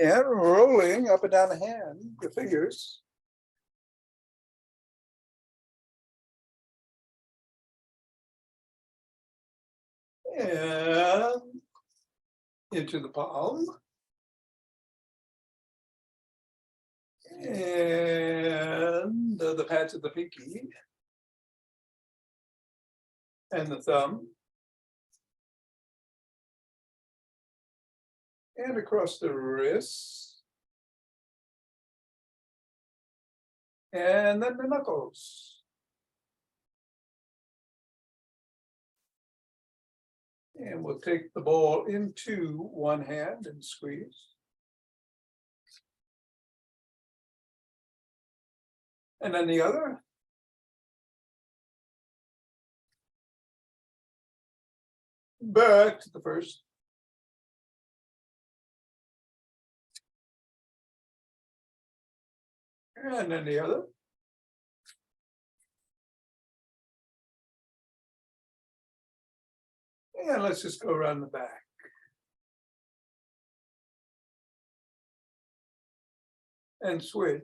And rolling up and down the hand, the fingers. And into the palm. And the pads of the pinky. And the thumb. And across the wrists. And then the knuckles. And we'll take the ball into one hand and squeeze. And then the other. Back to the first. And then the other. And let's just go around the back. And switch.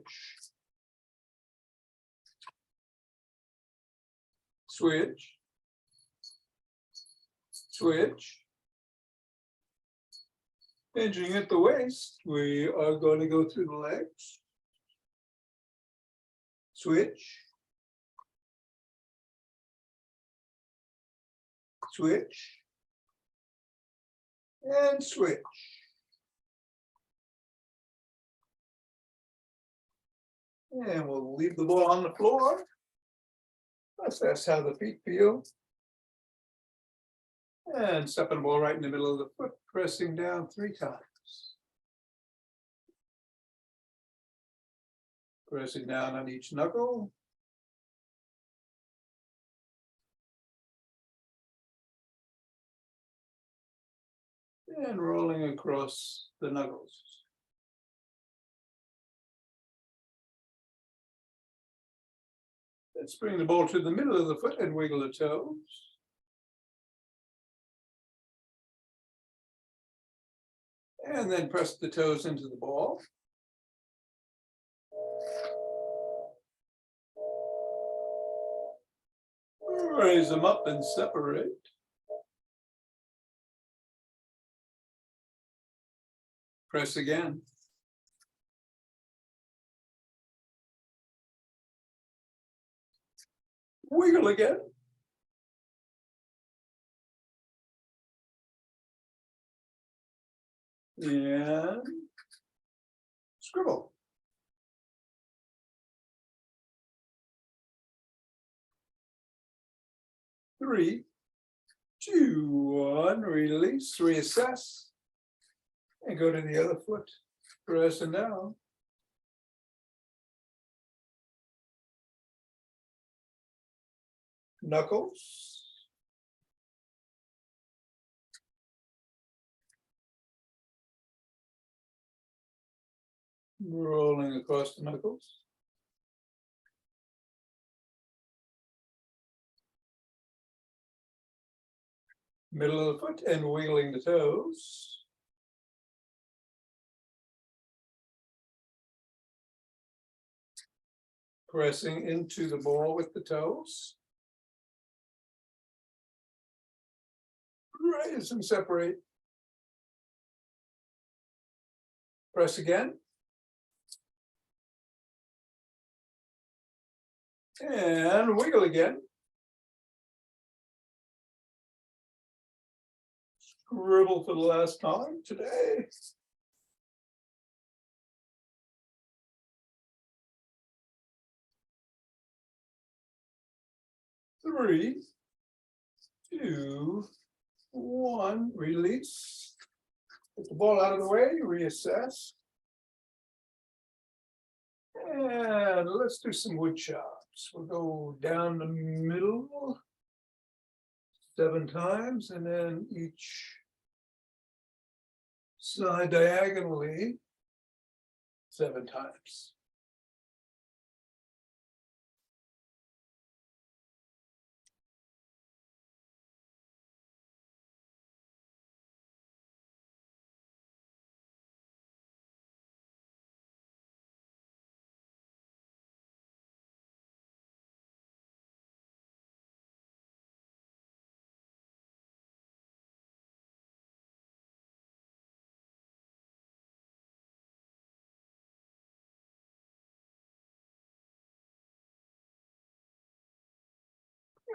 Switch. Switch. Hinging at the waist, we are going to go through the legs. Switch. Switch. And switch. And we'll leave the ball on the floor. That's how the feet feel. And stepping the ball right in the middle of the foot, pressing down 3 times. Pressing down on each knuckle. And rolling across the knuckles. Let's bring the ball to the middle of the foot and wiggle the toes. And then press the toes into the ball. Raise them up and separate. Press again. Wiggle again. And scribble. Three, two, one, release, reassess, and go to the other foot, pressing down. Knuckles. Rolling across the knuckles. Middle of the foot and wiggling the toes. Pressing into the ball with the toes. Raise and separate. Press again. And wiggle again. Scribble for the last time today. Three, two, one, release. Get the ball out of the way, reassess. And let's do some wood chops. We'll go down the middle 7 times, and then each side diagonally 7 times.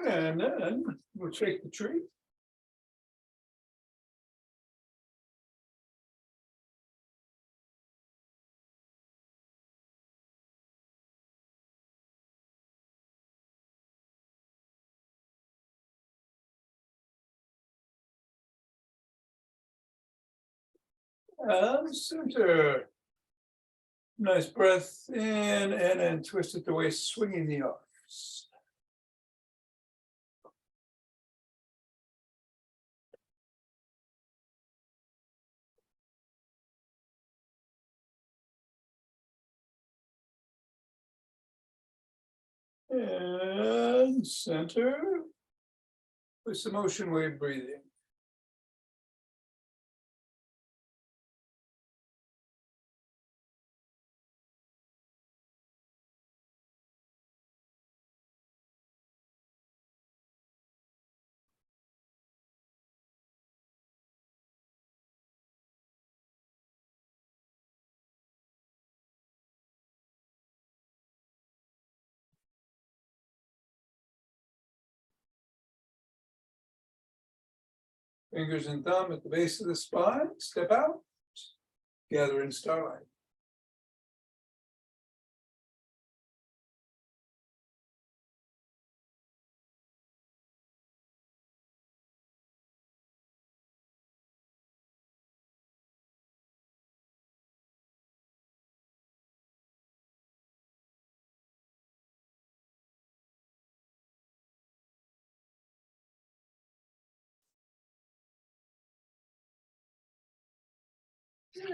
And then we'll take the tree. And center. Nice breath in and then twist it the waist, swinging the arms. And center with some ocean wave breathing. Fingers and thumb at the base of the spine, step out, gather in starlight.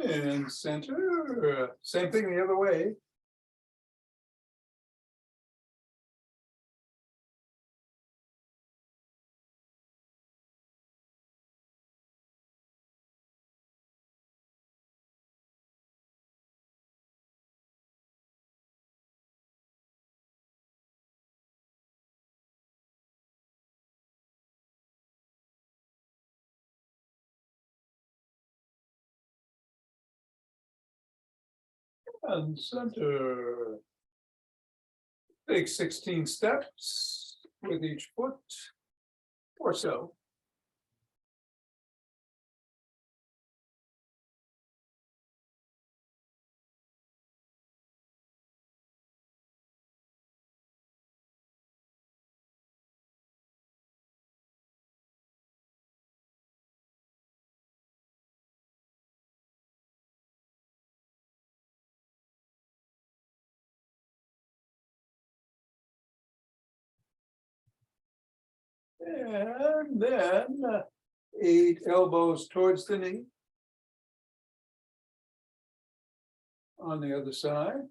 And center, same thing the other way. And center. Take 16 steps with each foot or so. And then 8 elbows towards the knee. On the other side.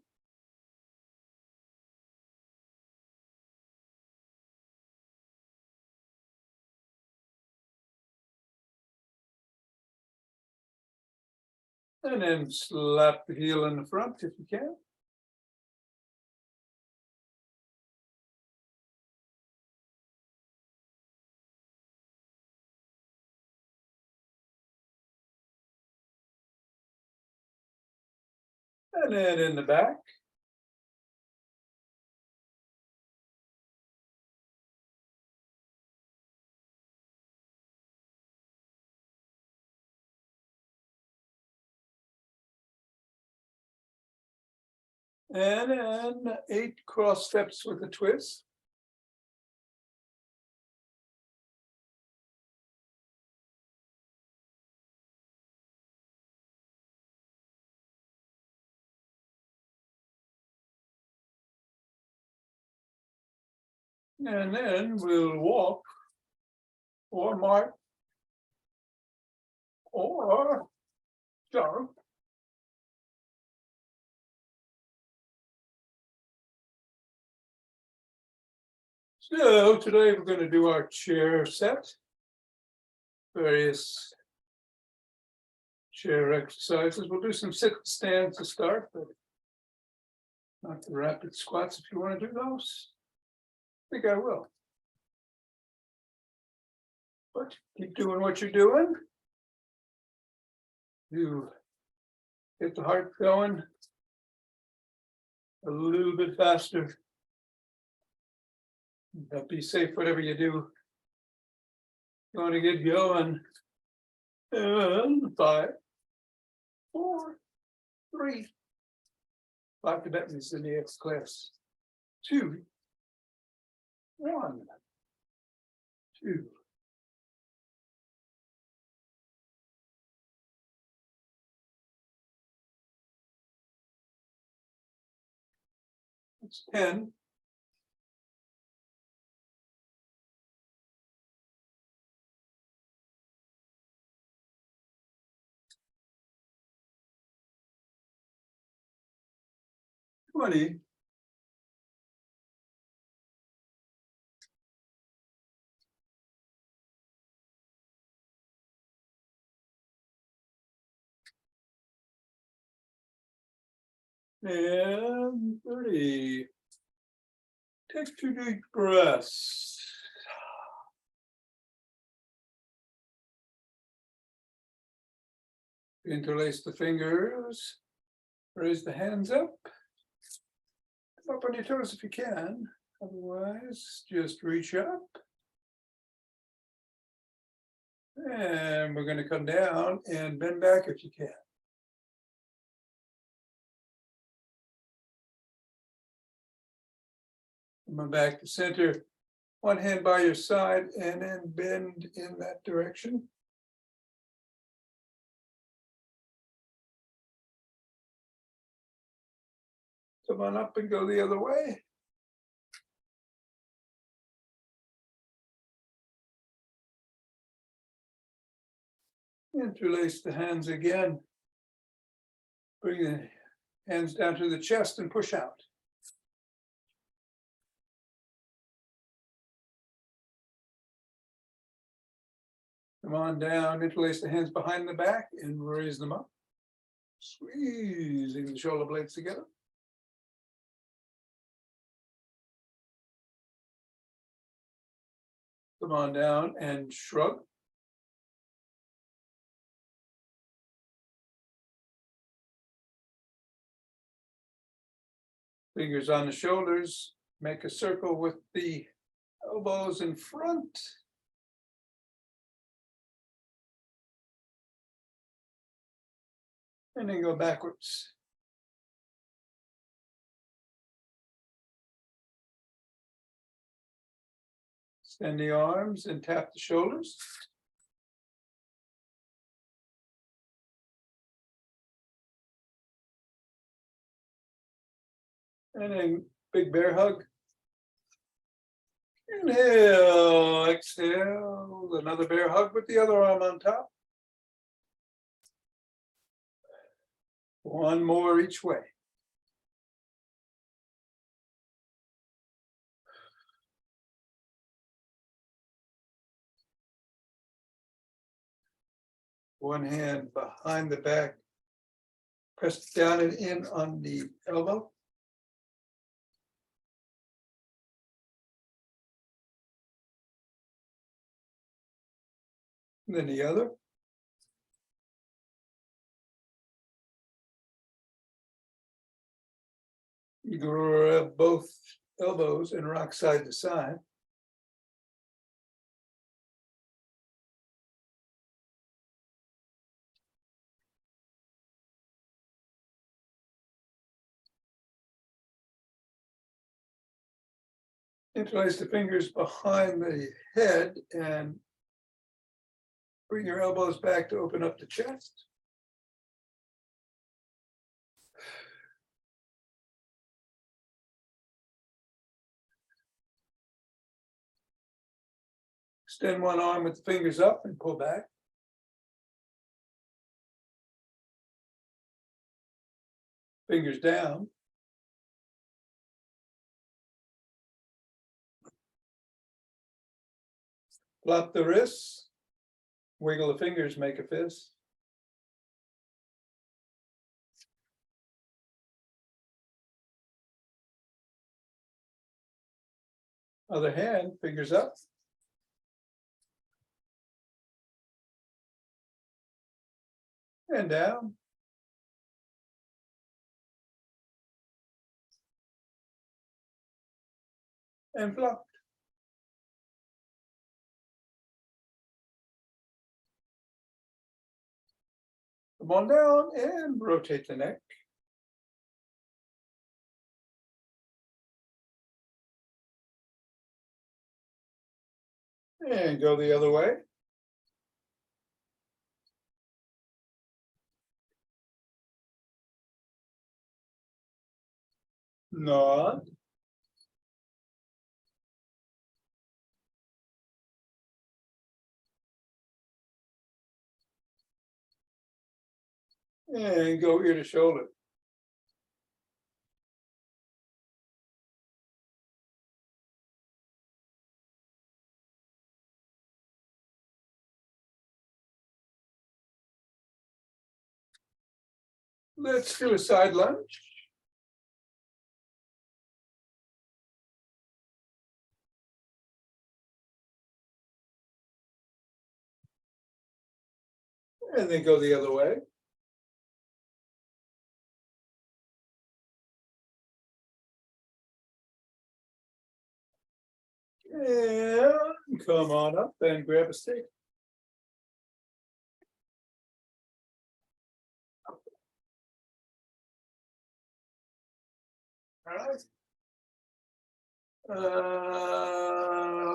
And then slap the heel in the front if you can. And then in the back. And then 8 cross steps with a twist. And then we'll walk or march or jump. So today we're going to do our chair set. Various chair exercises. We'll do some sit stands to start, but not the rapid squats if you want to do those. I think I will. But keep doing what you're doing. You get the heart going a little bit faster. But be safe, whatever you do. Going to get going. And 5, 4, 3, 5 Tibetans in the X class. 2, 1, 2. It's 10. $20. And 30. Take 2 deep breaths. Interlace the fingers. Raise the hands up. Come up on your toes if you can. Otherwise, just reach up. And we're going to come down and bend back if you can. Come back to center. One hand by your side and then bend in that direction. Come on up and go the other way. Interlace the hands again. Bring the hands down to the chest and push out. Come on down, interlace the hands behind the back and raise them up. Squeezing the shoulder blades together. Come on down and shrug. Fingers on the shoulders. Make a circle with the elbows in front. And then go backwards. Extend the arms and tap the shoulders. And then big bear hug. Inhale, exhale, another bear hug with the other arm on top. One more each way. One hand behind the back. Press down and in on the elbow. And then the other. You grab both elbows and rock side to side. Interlace the fingers behind the head and bring your elbows back to open up the chest. Extend one arm with the fingers up and pull back. Fingers down. Flop the wrists. Wiggle the fingers, make a fist. Other hand, fingers up. And down. And flop. Come on down and rotate the neck. And go the other way. Nod. And go ear to shoulder. Let's do a side lunge. And then go the other way. And come on up and grab a stick. All right.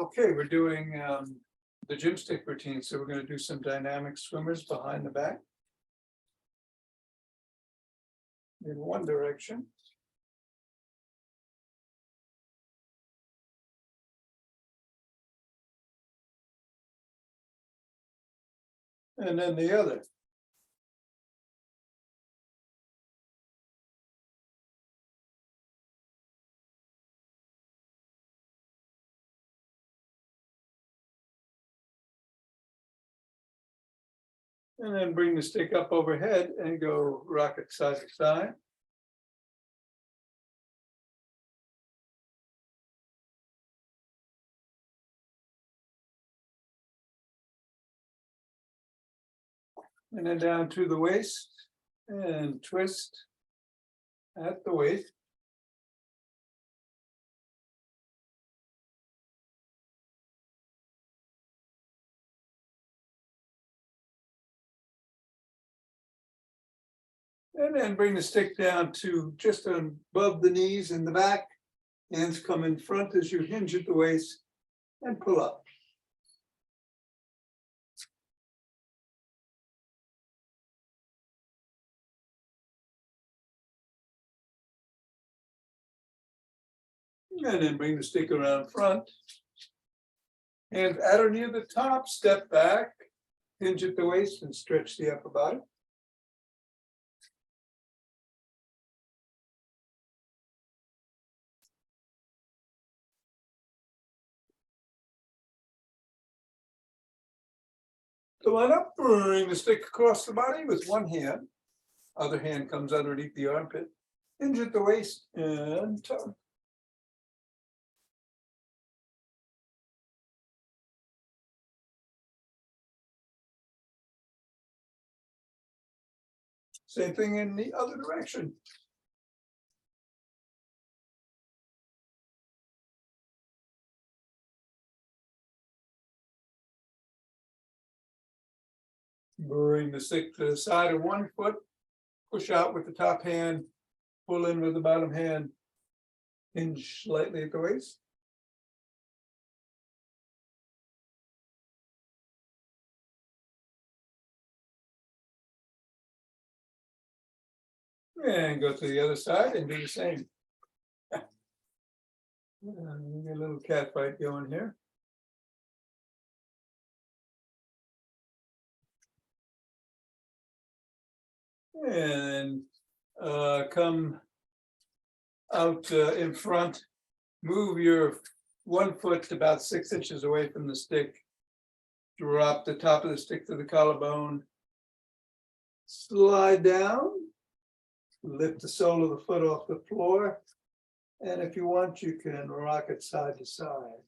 Okay, we're doing the GymStick routine. So we're going to do some dynamic swimmers behind the back in one direction. And then the other. And then bring the stick up overhead and go rocket side to side. And then down to the waist and twist at the waist. And then bring the stick down to just above the knees in the back. Hands come in front as you hinge at the waist and pull up. And then bring the stick around front. Hands at or near the top, step back, hinge at the waist and stretch the upper body. Come on up, bring the stick across the body with one hand. Other hand comes underneath the armpit. Hinge at the waist and tug. Same thing in the other direction. Bring the stick to the side of one foot, push out with the top hand, pull in with the bottom hand, hinge slightly at the waist. And go to the other side and do the same. We get a little cat fight going here. And come out in front, move your one foot about 6 inches away from the stick. Drop the top of the stick to the collarbone. Slide down, lift the sole of the foot off the floor. And if you want, you can rock it side to side.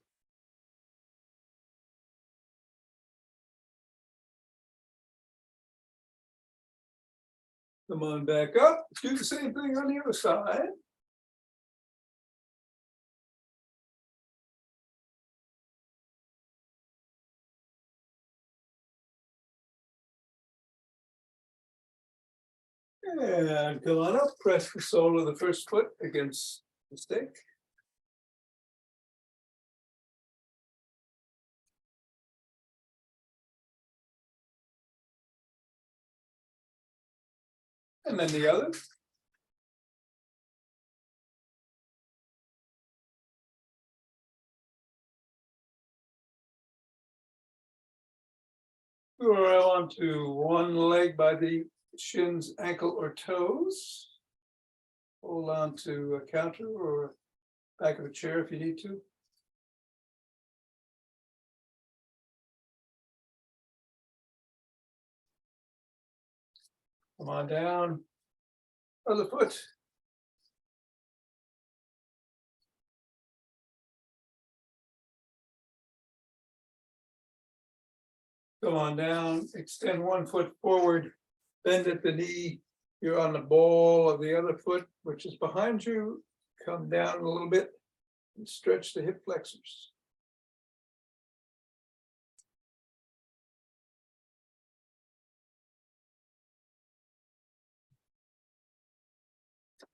Come on back up, do the same thing on the other side. And come on up, press the sole of the first foot against the stick. And then the other. Roll onto one leg by the shins, ankle, or toes. Hold on to a counter or back of a chair if you need to. Come on down. Other foot. Come on down, extend one foot forward, bend at the knee. You're on the ball of the other foot, which is behind you. Come down a little bit and stretch the hip flexors.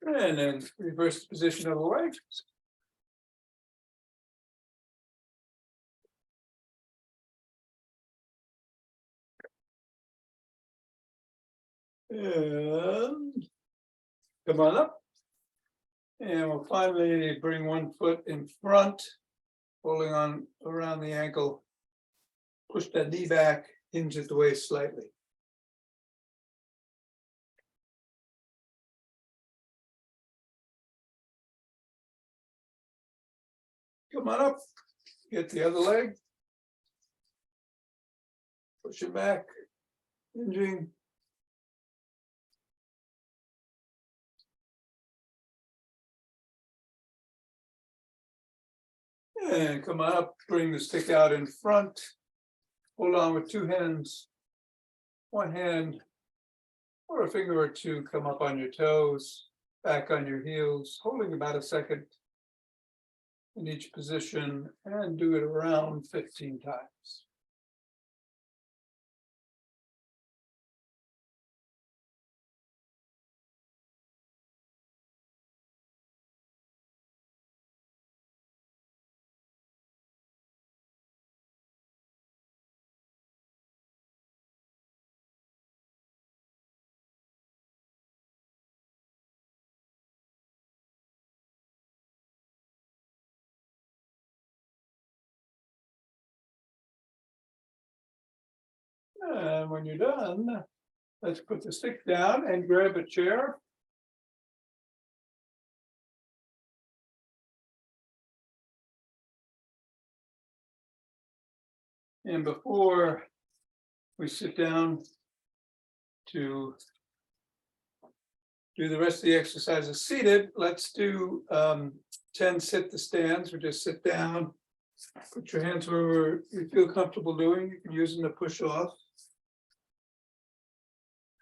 And then reverse the position of the leg. And come on up. And we'll finally bring one foot in front, holding on around the ankle. Push that knee back, hinge at the waist slightly. Come on up, get the other leg. Push it back, hinging. And come on up, bring the stick out in front. Hold on with two hands. One hand or a finger or two come up on your toes, back on your heels, holding about a second in each position, and do it around 15 times. And when you're done, let's put the stick down and grab a chair. And before we sit down to do the rest of the exercises seated, let's do 10 sit to stands. We just sit down, put your hands wherever you feel comfortable doing. You can use them to push off.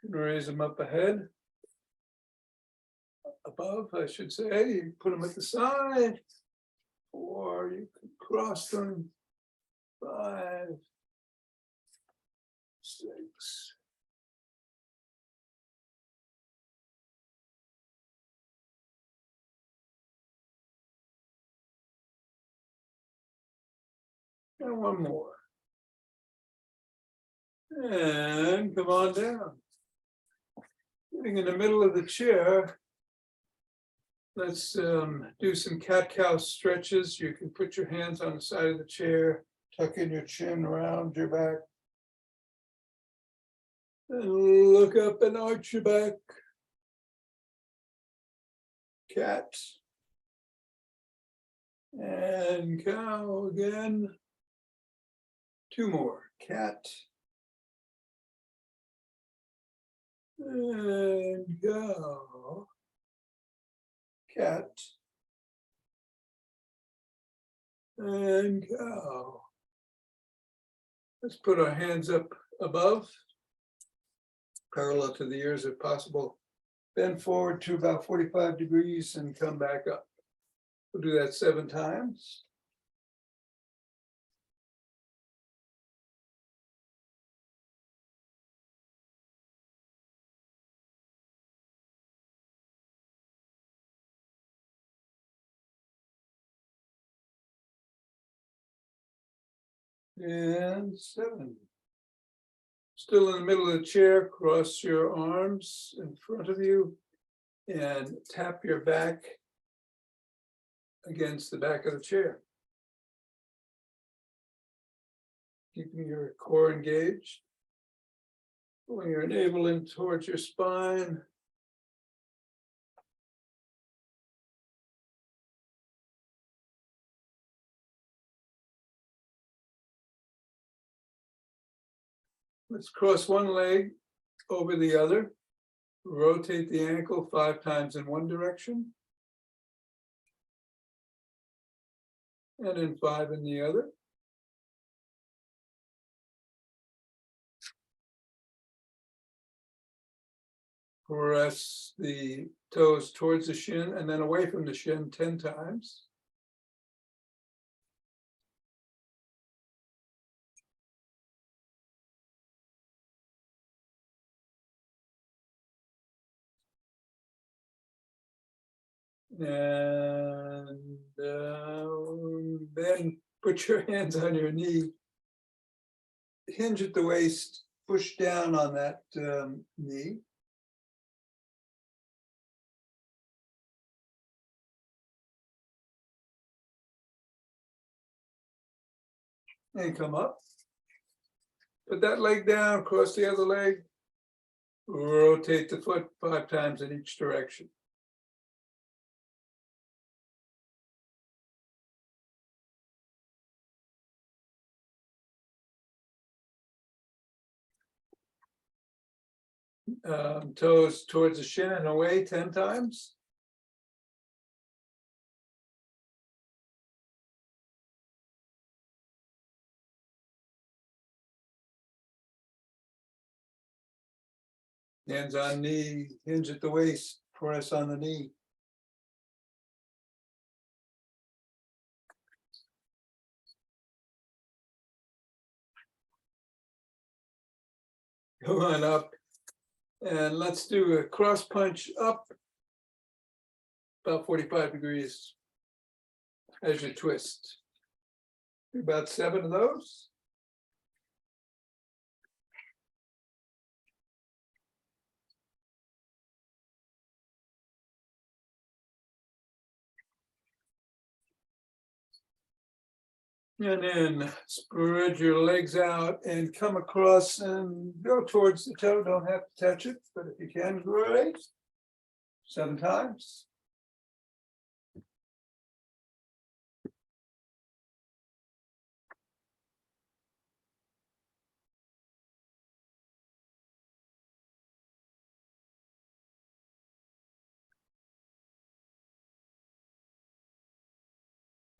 You can raise them up ahead, above, I should say. You can put them at the side, or you can cross them. 5, 6. And one more. And come on down. Sitting in the middle of the chair, let's do some cat-cow stretches. You can put your hands on the side of the chair, tuck in your chin around your back, and look up and arch your back. Cat. And cow again. 2 more. Cat. And cow. Cat. And cow. Let's put our hands up above, parallel to the ears if possible. Bend forward to about 45 degrees and come back up. We'll do that 7 times. And 7. Still in the middle of the chair, cross your arms in front of you and tap your back against the back of the chair. Keeping your core engaged. Pulling your navel in towards your spine. Let's cross one leg over the other. Rotate the ankle 5 times in one direction. And then 5 in the other. Press the toes towards the shin and then away from the shin 10 times. And then put your hands on your knee. Hinge at the waist, push down on that knee. And come up. Put that leg down, cross the other leg. Rotate the foot 5 times in each direction. Toes towards the shin and away 10 times. Hands on knee, hinge at the waist, press on the knee. Come on up. And let's do a cross punch up about 45 degrees as you twist. About 7 of those. And then spread your legs out and come across and go towards the toe. Don't have to touch it, but if you can, great. 7 times.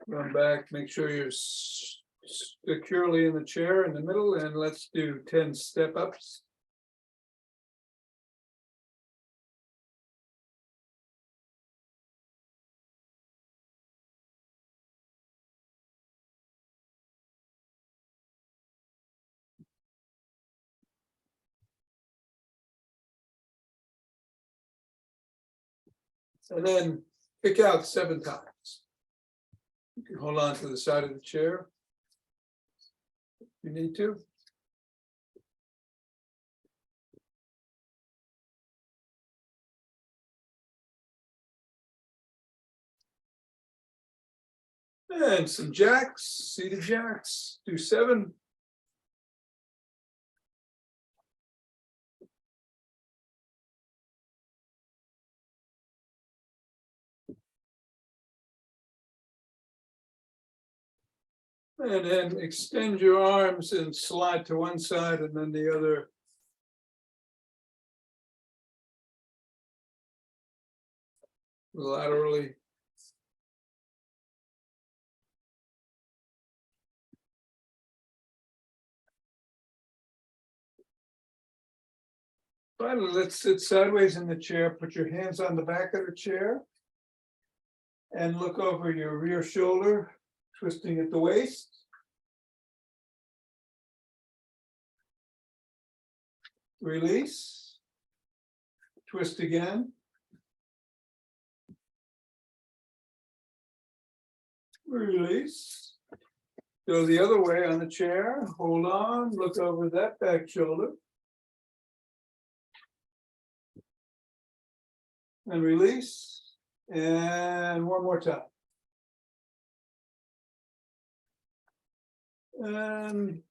Run back, make sure you're securely in the chair in the middle, and let's do 10 step ups. And then kick out 7 times. You can hold on to the side of the chair if you need to. And some jacks, seated jacks, do 7. And then extend your arms and slide to one side and then the other. Laterally. Finally, let's sit sideways in the chair. Put your hands on the back of the chair and look over your rear shoulder, twisting at the waist. Release. Twist again. Release. Go the other way on the chair, hold on, look over that back shoulder. And release, and one more time. And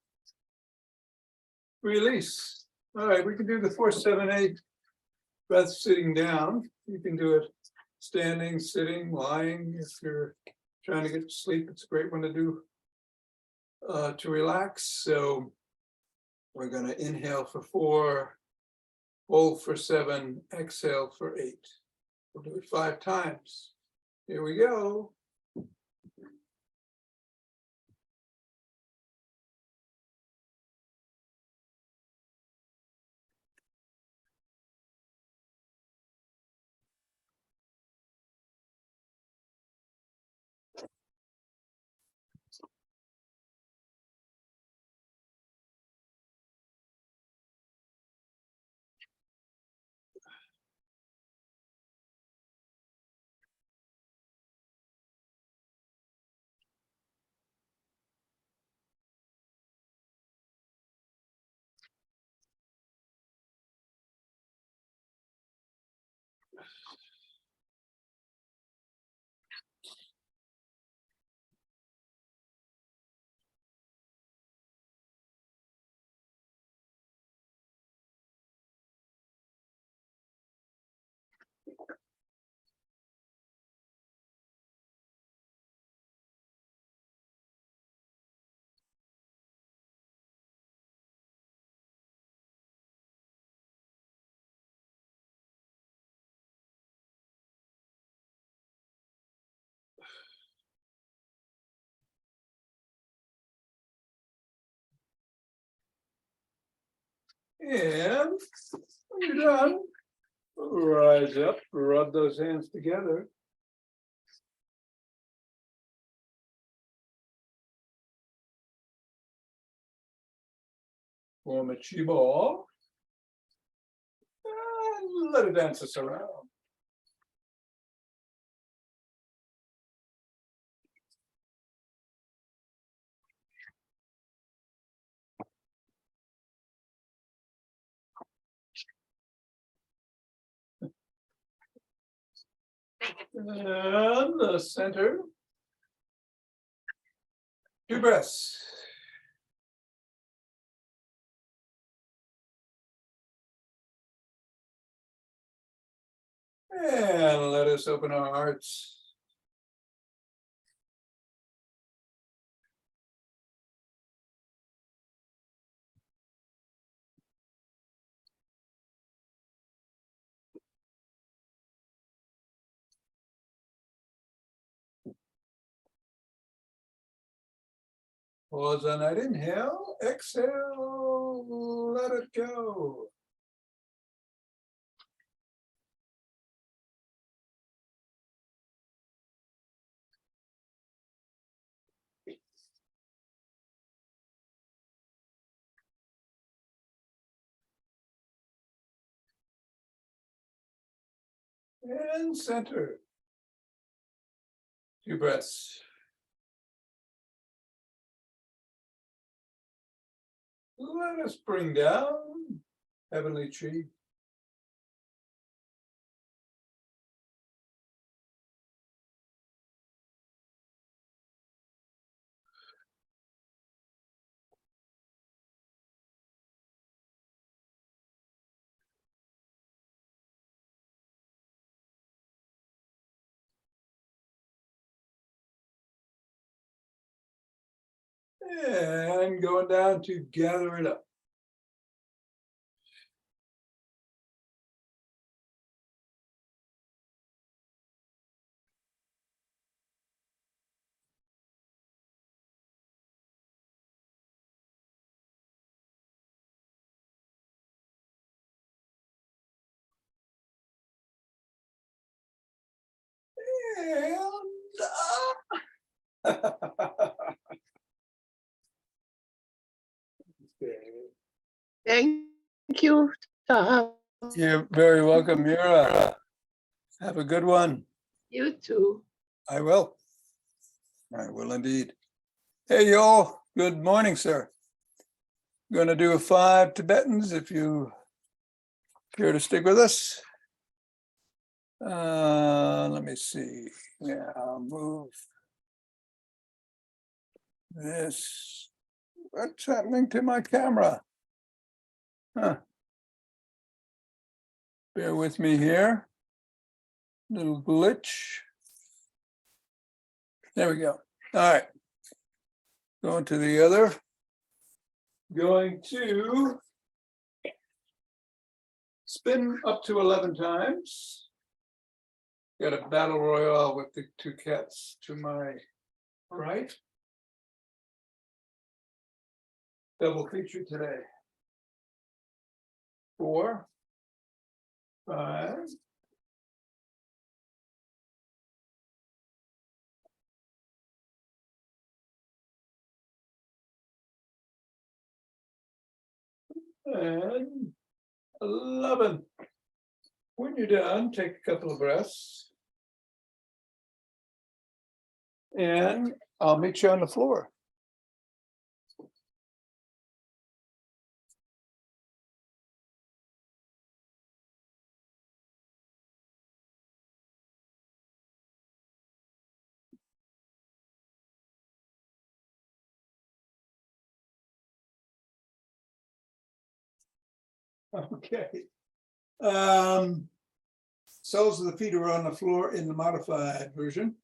release. All right, we can do the 4, 7, 8 breaths sitting down. You can do it standing, sitting, lying. If you're trying to get to sleep, it's a great one to do to relax. So we're going to inhale for 4, hold for 7, exhale for 8. We'll do it 5 times. Here we go. And when you're done, rise up, rub those hands together. Form a chi ball. And let it dance us around. And the center. 2 breaths. And let us open our hearts. Pause on that inhale, exhale, let it go. And center. 2 breaths. Let us bring down heavenly chi. And going down to gather it up. And Thank you, Tom. you're very welcome, Mira. Have a good one. You too. I will. I will indeed. Hey, y'all. Good morning, sir. Going to do 5 Tibetans if you care to stick with us. Let me see. Yeah, I'll move this. What's happening to my camera? Huh. Bear with me here. Little glitch. There we go. All right. Going to the other. Going to spin up to 11 times. Got a battle royale with the 2 cats to my right. Double feature today. 4, 5. And 11. When you're done, take a couple of breaths. And I'll meet you on the floor. Okay. Soles of the feet are on the floor in the modified version.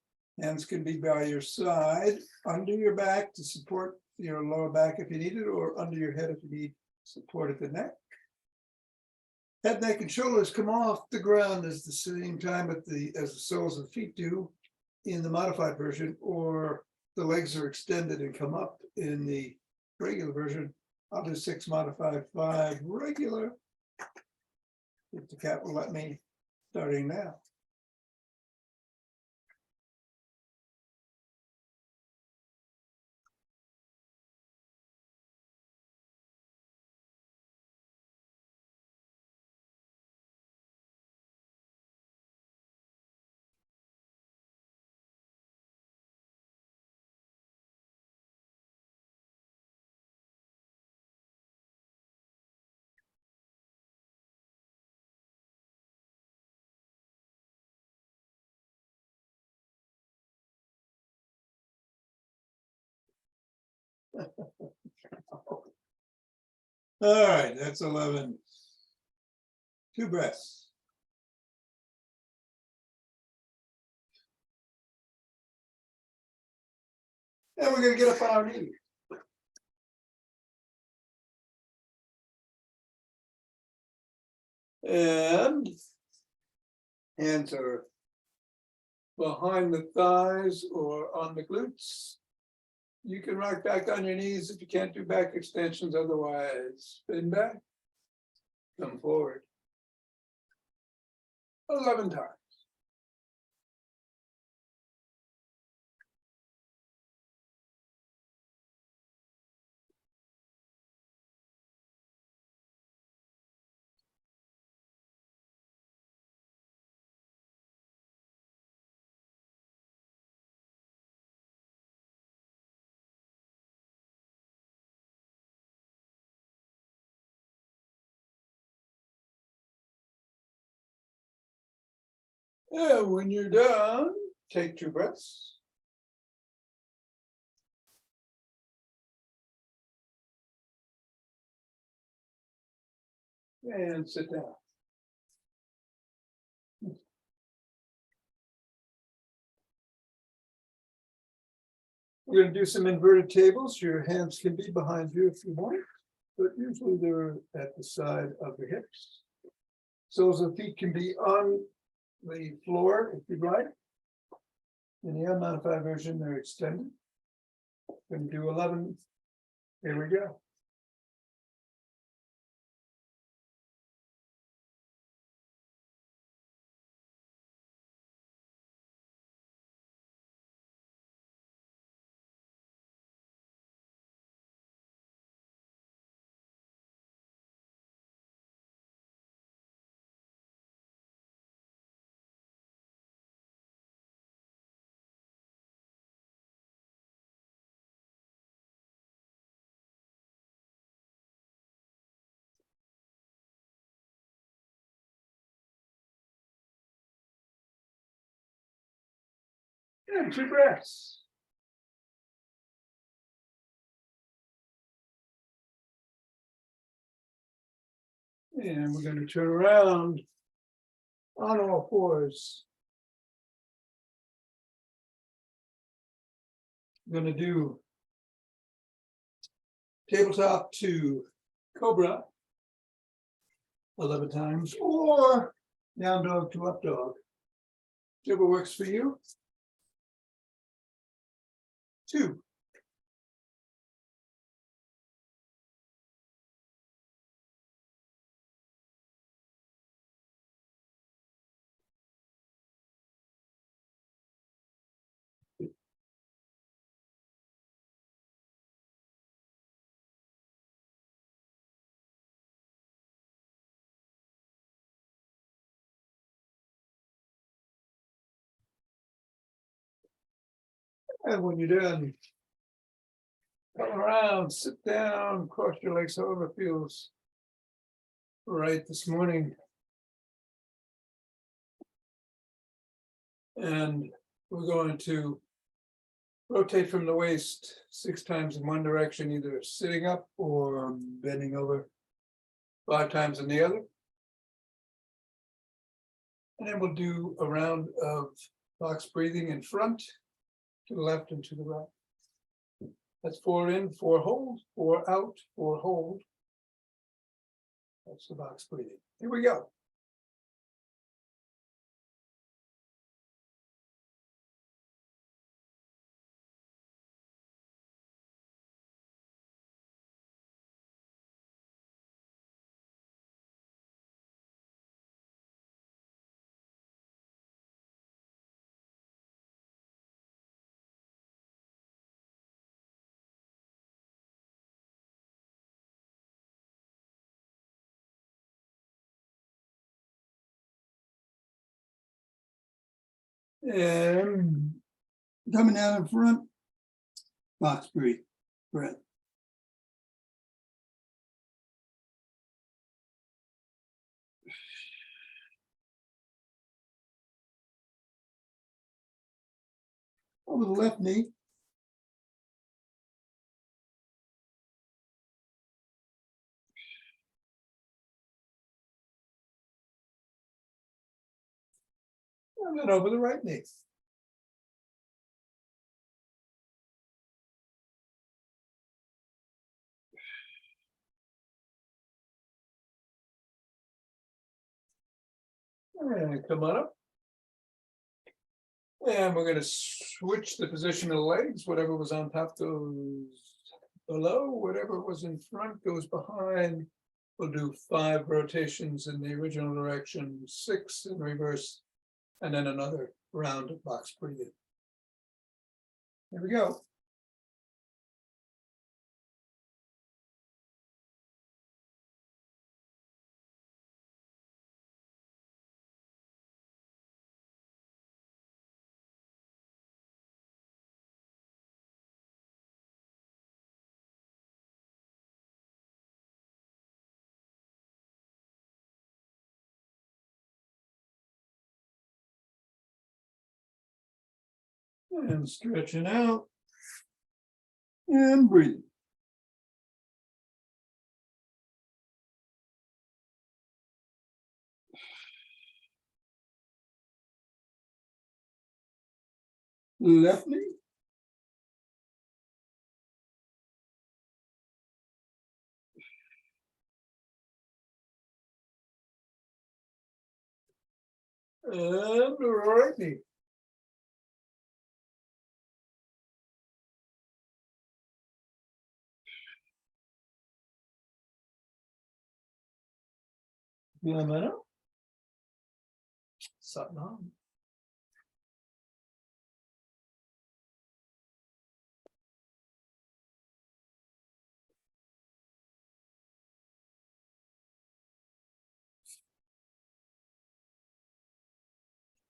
Hands can be by your side, under your back to support your lower back if you need it, or under your head if you need support at the neck. Head, neck, and shoulders come off the ground at the same time as the soles of the feet do in the modified version, or the legs are extended and come up in the regular version. I'll do 6 modified, 5 regular. If the cat will let me, starting now. All right, that's 11. 2 breaths. And we're going to get up on our knees. And hands are behind the thighs or on the glutes. You can rock back on your knees if you can't do back extensions, otherwise spin back, come forward. 11 times. And when you're done, take 2 breaths. And sit down. We're going to do some inverted tables. Your hands can be behind you if you want, but usually they're at the side of the hips. Soles of the feet can be on the floor if you'd like. In the unmodified version, they're extended. Going to do 11. Here we go. And 2 breaths. And we're going to turn around on all fours. We're going to do tabletop to cobra 11 times, or down dog to up dog. Whichever works for you. 2. And when you're done, come around, sit down, cross your legs, however it feels right this morning. And we're going to rotate from the waist 6 times in one direction, either sitting up or bending over 5 times in the other. And then we'll do a round of box breathing in front, to the left and to the right. That's 4 in, 4 hold, 4 out, 4 hold. That's the box breathing. Here we go. And coming down in front, box breath. Over the left knee. And then over the right knee. And come on up. And we're going to switch the position of the legs. Whatever was on top goes below. Whatever was in front goes behind. We'll do 5 rotations in the original direction, 6 in reverse, and then another round of box breathing. Here we go. And stretching out. And breathing. Left knee. And right knee. Yeah, man. Something on.